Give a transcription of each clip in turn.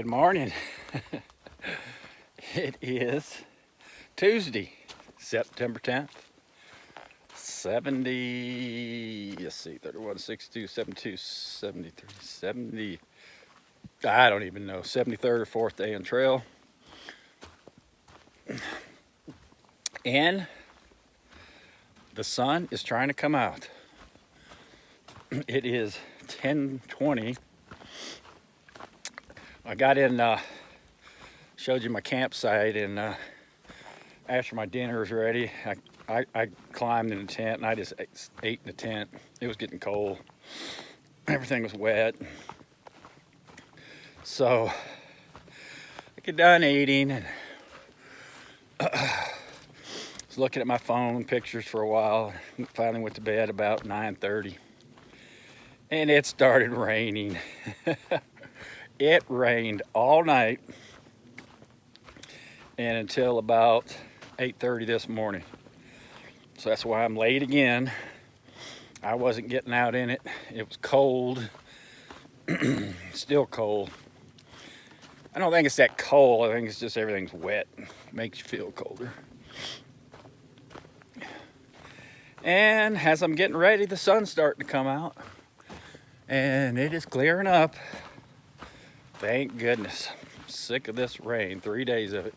Good morning. It is Tuesday, September 10th. 70, let's see, 31, 62, 72, 73, 70, I don't even know, 73rd or 4th day on trail. And the sun is trying to come out. It is 10:20. I got in, showed you my campsite, and after my dinner was ready, I climbed in the tent and I just ate in the tent. It was getting cold. Everything was wet. So I get done eating and was looking at my phone pictures for a while. Finally went to bed about 9:30. And it started raining. It rained all night and until about 8:30 this morning. So that's why I'm late again. I wasn't getting out in it. It was cold. Still cold. I don't think it's that cold. I think it's just everything's wet. Makes you feel colder. And as I'm getting ready, the sun's starting to come out. And it is clearing up. Thank goodness. I'm sick of this rain. 3 days of it.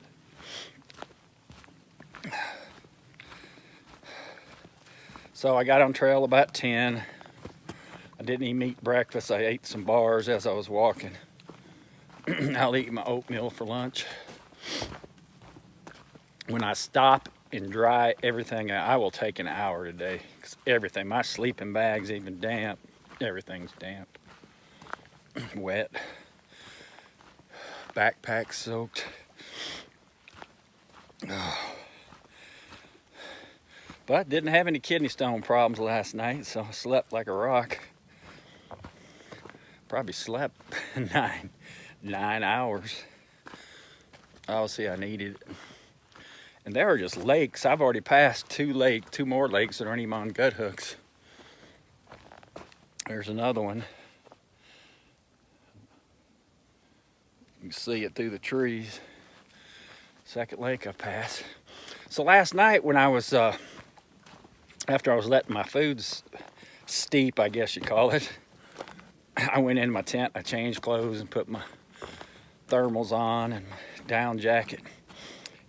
So I got on trail about 10. I didn't even eat breakfast. I ate some bars as I was walking. I'll eat my oatmeal for lunch. When I stop and dry everything out, I will take an hour today. 'Cause everything, my sleeping bag's even damp. Everything's damp. Wet. Backpack soaked. Oh. But didn't have any kidney stone problems last night, so I slept like a rock. Probably slept nine hours. Obviously I needed it. And there are just lakes. I've already passed two more lakes that aren't even on gut hooks. There's another one. You can see it through the trees. Second lake I've passed. So last night when I was, after I was letting my foods steep, I guess you call it, I went in my tent, I changed clothes and put my thermals on and my down jacket.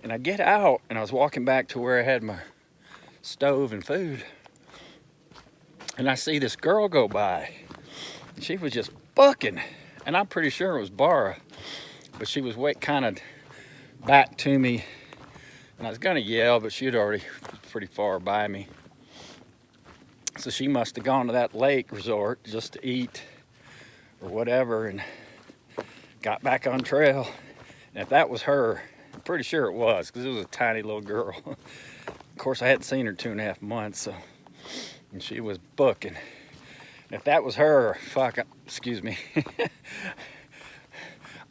And I get out and I was walking back to where I had my stove and food. And I see this girl go by. She was just bucking. And I'm pretty sure it was Bara. But she was kind of back to me. And I was going to yell, but she had already pretty far by me. So she must have gone to that lake resort just to eat or whatever and got back on trail. And if that was her, I'm pretty sure it was, because it was a tiny little girl. Of course, I hadn't seen her 2.5 months, so, and she was booking. If that was her, excuse me,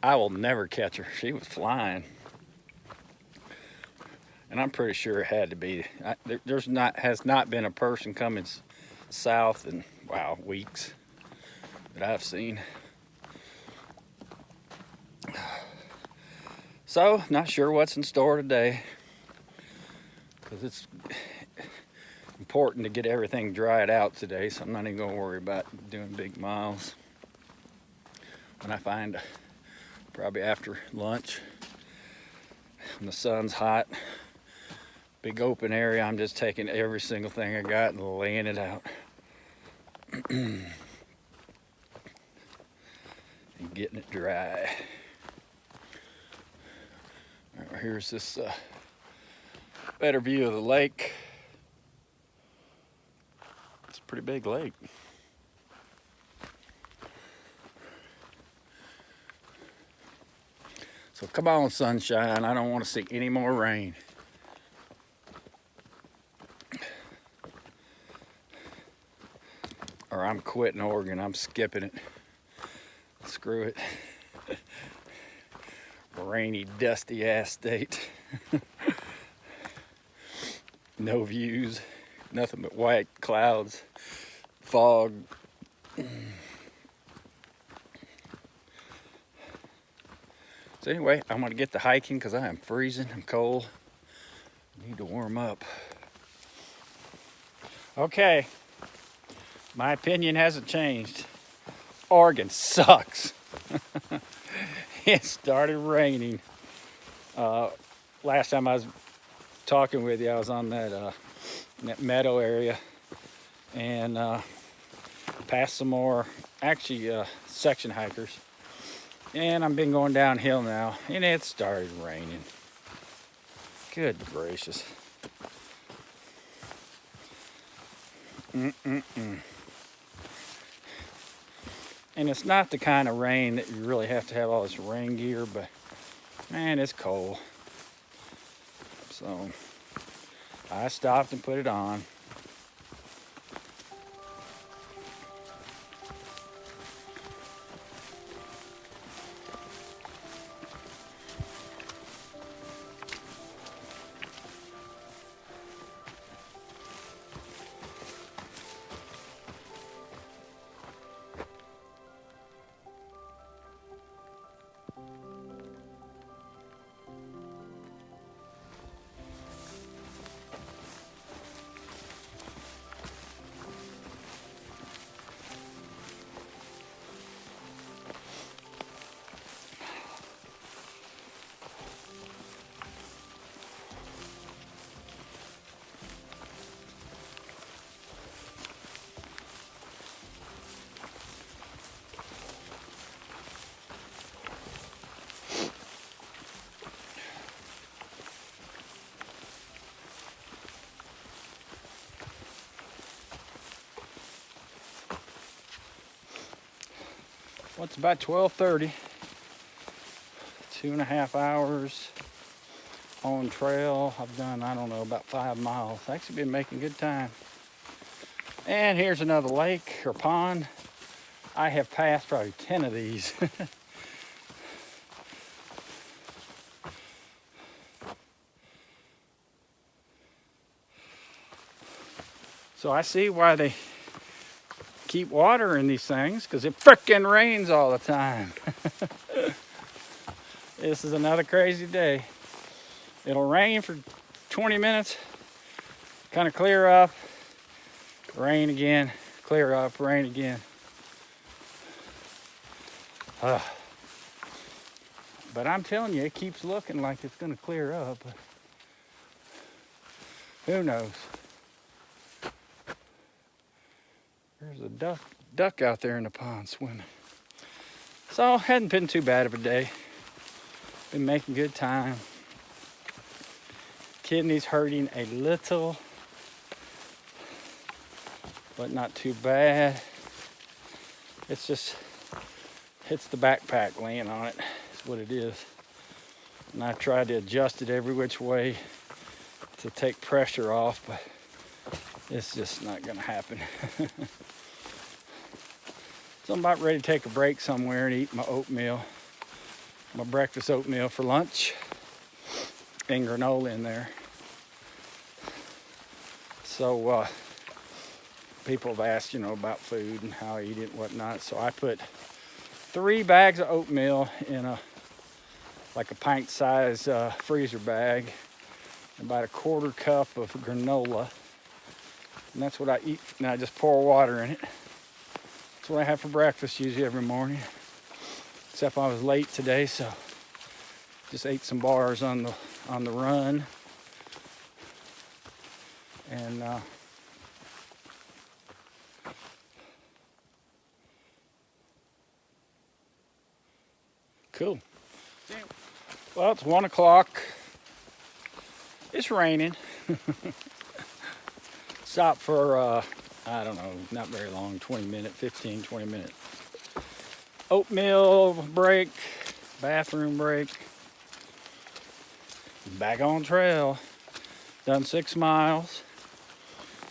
I will never catch her. She was flying. And I'm pretty sure it had to be. Has not been a person coming south in, wow, weeks that I've seen. So, not sure what's in store today, because it's important to get everything dried out today, so I'm not even going to worry about doing big miles. When I find, probably after lunch, when the sun's hot, big open area, I'm just taking every single thing I got and laying it out. And getting it dry. Right, here's this better view of the lake. It's a pretty big lake. So come on, sunshine. I don't want to see any more rain. Or I'm quitting Oregon. I'm skipping it. Screw it. Rainy, dusty ass state. No views. Nothing but white clouds. Fog. So anyway, I'm gonna get to hiking because I am freezing. I'm cold. Need to warm up. Okay, my opinion hasn't changed. Oregon sucks. It started raining. Last time I was talking with you, I was on that meadow area and passed some more, actually section hikers. And I've been going downhill now, and it started raining. Good gracious. And it's not the kind of rain that you really have to have all this rain gear, but man, it's cold. So I stopped and put it on. Well, it's about 12:30. 2.5 hours on trail. I've done, I don't know, about 5 miles. Actually been making good time. And here's another lake or pond. I have passed probably 10 of these. So I see why they keep water in these things, because it frickin' rains all the time. This is another crazy day. It'll rain for 20 minutes, kind of clear up, rain again, clear up, rain again. But I'm telling you, it keeps looking like it's gonna clear up. Who knows? There's a duck out there in the pond swimming. So, hadn't been too bad of a day. Been making good time. Kidneys hurting a little, but not too bad. It's just, it's the backpack laying on it. That's what it is. And I tried to adjust it every which way to take pressure off, but it's just not gonna happen. So I'm about ready to take a break somewhere and eat my oatmeal, my breakfast oatmeal for lunch, and granola in there. So people have asked, about food and how I eat it and whatnot. So I put 3 bags of oatmeal in a pint-size freezer bag, about a 1/4 cup of granola, and that's what I eat. And I just pour water in it. That's what I have for breakfast usually every morning. Except I was late today, so just ate some bars on the run. And cool. Well, it's 1 o'clock. It's raining. Stop for I don't know, not very long, 20 minute oatmeal break, bathroom break. Back on trail. Done 6 miles.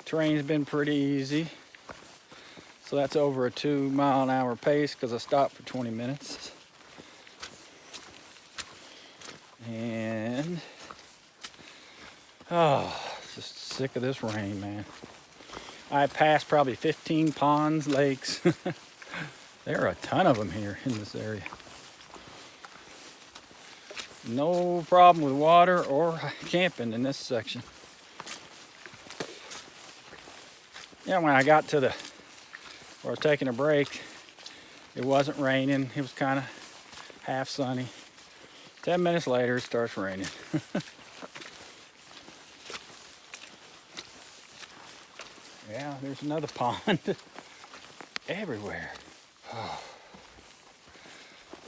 Terrain's been pretty easy. So that's over a 2-mile-an-hour pace because I stopped for 20 minutes. And just sick of this rain, man. I passed probably 15 ponds, lakes. There are a ton of them here in this area. No problem with water or camping in this section. Yeah, when I got to where I was taking a break, it wasn't raining. It was kind of half sunny. 10 minutes later, it starts raining. Yeah, there's another pond everywhere.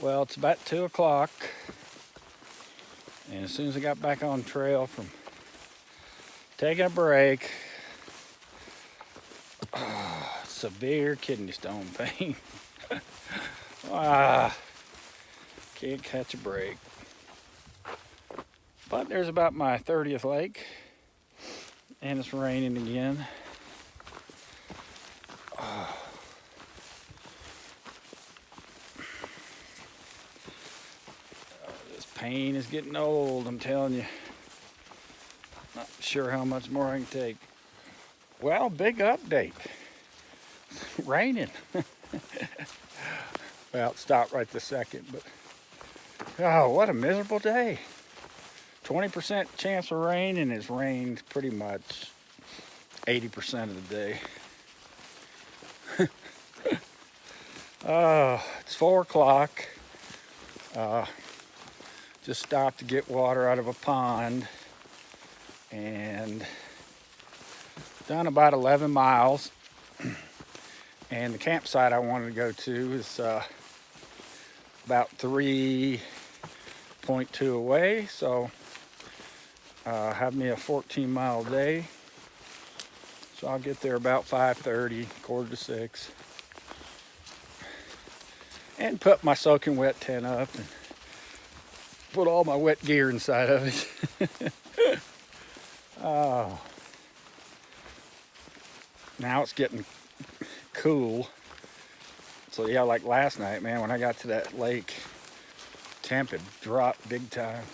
Well, it's about 2 o'clock. And as soon as I got back on trail from taking a break, severe kidney stone pain. Can't catch a break. But there's about my 30th lake, and it's raining again. This pain is getting old, I'm telling you. Not sure how much more I can take. Well, big update. Raining. Well, it stopped right this second, but oh, what a miserable day. 20% chance of rain, and it's rained pretty much 80% of the day. It's 4 o'clock. Just stopped to get water out of a pond, and done about 11 miles. And the campsite I wanted to go to is about 3.2 away, so have me a 14-mile day. So I'll get there about 5:30, 5:45, and put my soaking wet tent up and put all my wet gear inside of it. Oh, now it's getting cool. So yeah, like last night, man, when I got to that lake, temp had dropped big time.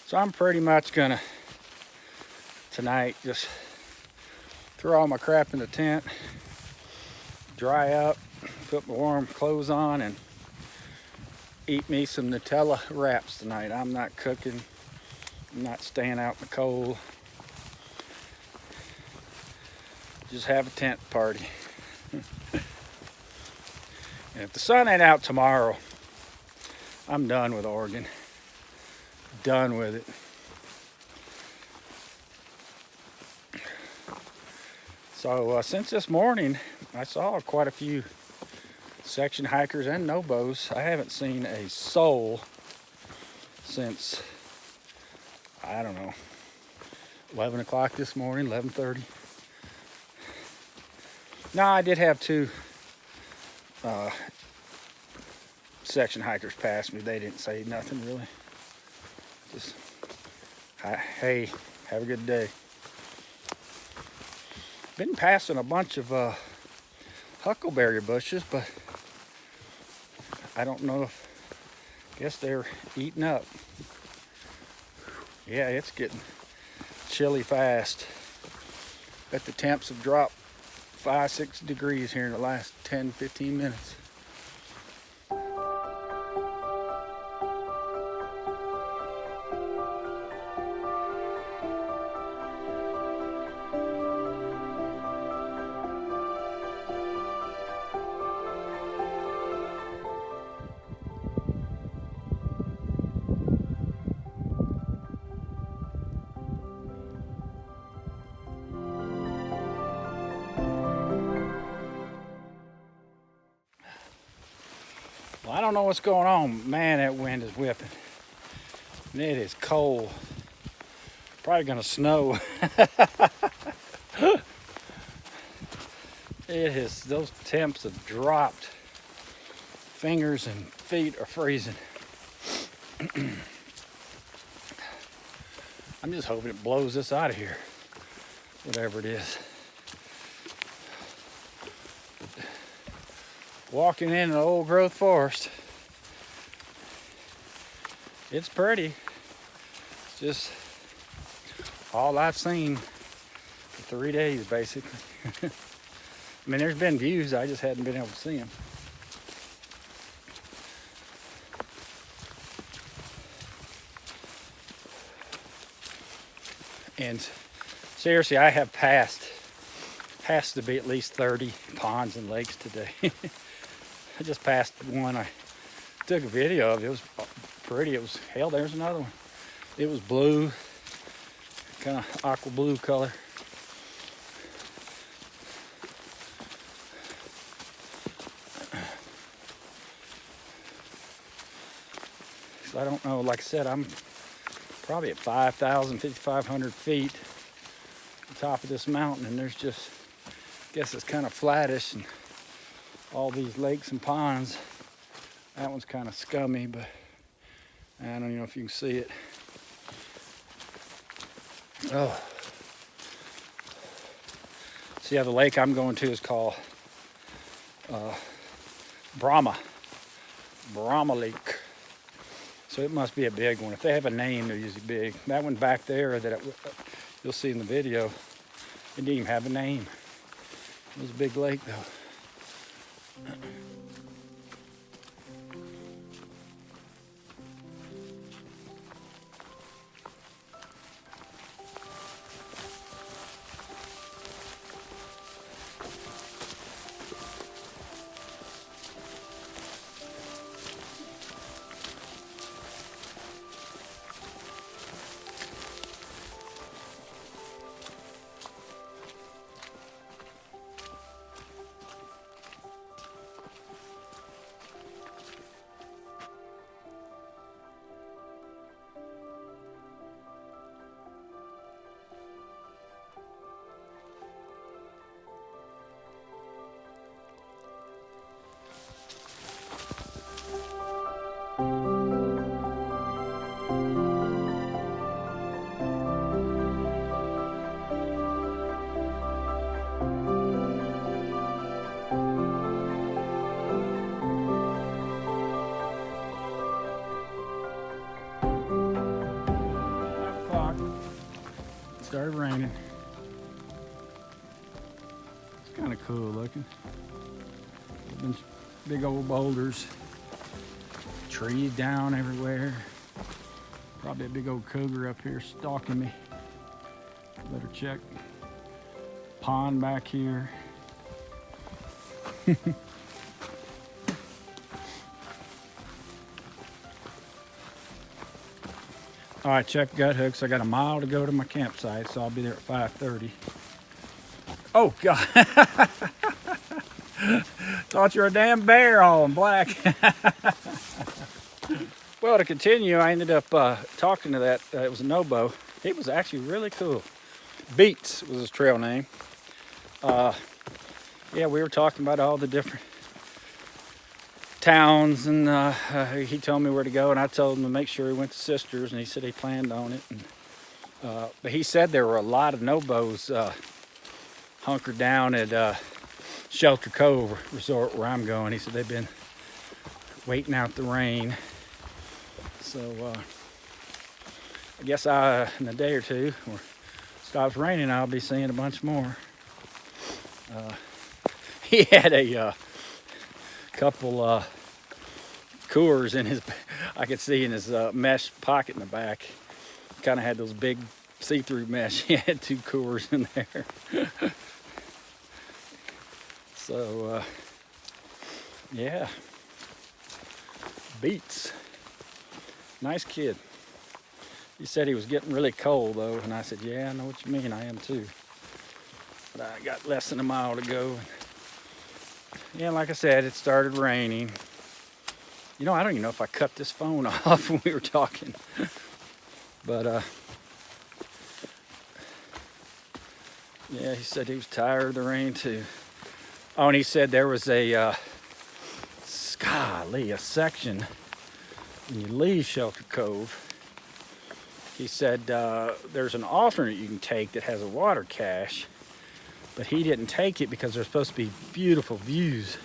So I'm pretty much gonna tonight just throw all my crap in the tent, dry up, put my warm clothes on, and eat me some Nutella wraps tonight. I'm not cooking. I'm not staying out in the cold. Just have a tent party. And if the sun ain't out tomorrow, I'm done with Oregon. Done with it. So since this morning, I saw quite a few section hikers and nobos. I haven't seen a soul since, I don't know, 11 o'clock this morning, 11:30. No, I did have two section hikers pass me. They didn't say nothing really. Just, hey, have a good day. Been passing a bunch of huckleberry bushes, but I don't know if, guess they're eating up. Yeah, it's getting chilly fast. Bet the temps have dropped 5-6 degrees here in the last 10-15 minutes. Well, I don't know what's going on. Man, that wind is whipping. And it is cold. Probably gonna snow. It is, those temps have dropped. Fingers and feet are freezing. I'm just hoping it blows this out of here. Whatever it is. Walking in an old growth forest. It's pretty. It's just all I've seen for 3 days, basically. I mean, there's been views, I just hadn't been able to see them. And seriously, I have has to be at least 30 ponds and lakes today. I just passed one. I took a video of it. It was pretty. It was, hell, there's another one. It was blue, kind of aqua blue color. So I don't know, like I said, I'm probably at 5,000, 5,500 feet on top of this mountain, and there's just, I guess it's kind of flattish, and all these lakes and ponds. That one's kind of scummy, but I don't even know if you can see it. Oh. So yeah, the lake I'm going to is called Brahma Lake. So it must be a big one. If they have a name, they're usually big. That one back there that you'll see in the video, it didn't even have a name. It was a big lake though. Started raining. It's kind of cool looking. Big old boulders, trees down everywhere. Probably a big old cougar up here stalking me. Better check. Pond back here. All right, check gut hooks. I got a mile to go to my campsite, so I'll be there at 5:30. Oh, God. Thought you were a damn bear all in black. Well, to continue, I ended up talking to that. It was a Nobo. He was actually really cool. Beats was his trail name. Yeah, we were talking about all the different towns, and he told me where to go, and I told him to make sure he went to Sisters, and he said he planned on it. And, but he said there were a lot of Nobos hunkered down at Shelter Cove Resort where I'm going. He said they've been waiting out the rain. So I guess in a day or two, or stops raining, I'll be seeing a bunch more. He had a couple coolers in his, I could see in his mesh pocket in the back. Kind of had those big see-through mesh. He had 2 coolers in there. So yeah, Beats, nice kid. He said he was getting really cold though, and I said, yeah, I know what you mean, I am too. But I got less than a mile to go. Yeah, like I said, it started raining. You know, I don't even know if I cut this phone off when we were talking. But, yeah, he said he was tired of the rain too. Oh, and he said there was a section when you leave Shelter Cove. He said there's an alternate you can take that has a water cache. But he didn't take it because there's supposed to be beautiful views.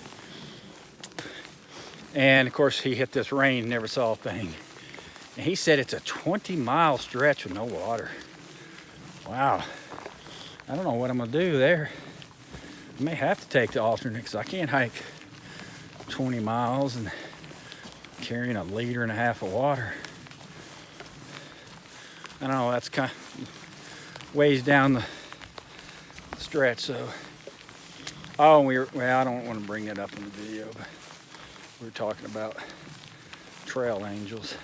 And of course he hit this rain, never saw a thing. And he said it's a 20-mile stretch with no water. Wow. I don't know what I'm gonna do there. I may have to take the alternate because I can't hike 20 miles and carrying 1.5 liters of water. I don't know, that's kind of, ways down the stretch. So, oh, well, I don't want to bring that up in the video, but we were talking about trail angels.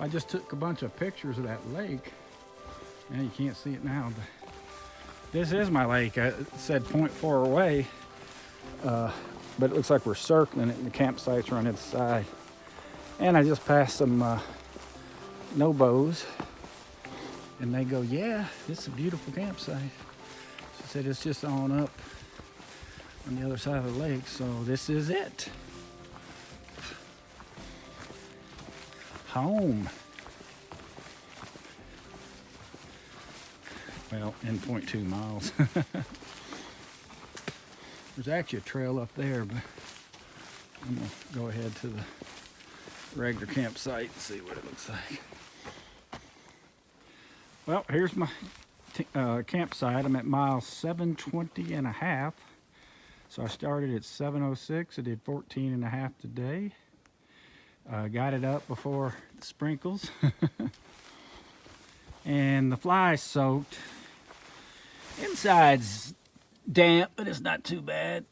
I just took a bunch of pictures of that lake. And you can't see it now, but this is my lake. It said 0.4 away, but it looks like we're circling it, and the campsites are on its side. And I just passed some Nobos, and they go, yeah, this is a beautiful campsite. She said it's just on up on the other side of the lake, so this is it. Home. Well, in 0.2 miles. There's actually a trail up there, but I'm gonna go ahead to the regular campsite and see what it looks like. Well, here's my campsite. I'm at mile 720 and a half. So I started at 7:06. I did 14 and a half today. Got it up before the sprinkles. And the fly's soaked. Inside's damp, but it's not too bad.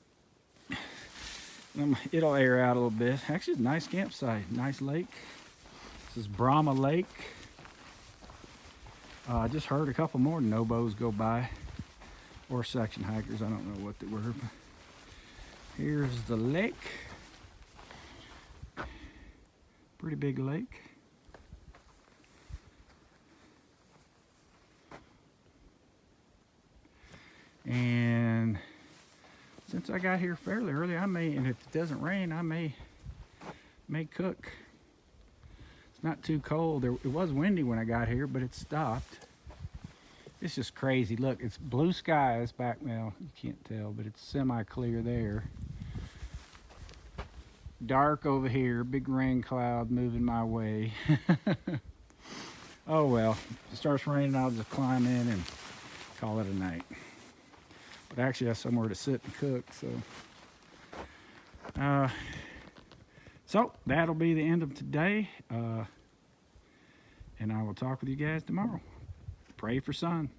It'll air out a little bit. Actually, it's a nice campsite, nice lake. This is Brahma Lake. I just heard a couple more Nobos go by, or section hikers. I don't know what they were. But here's the lake. Pretty big lake. And since I got here fairly early, I may, and if it doesn't rain, I may cook. It's not too cold. It was windy when I got here, but it stopped. It's just crazy. Look, it's blue skies back now. You can't tell, but it's semi-clear there. Dark over here, big rain cloud moving my way. Oh well, if it starts raining, I'll just climb in and call it a night. But actually, I have somewhere to sit and cook, so. So that'll be the end of today, and I will talk with you guys tomorrow. Pray for sun.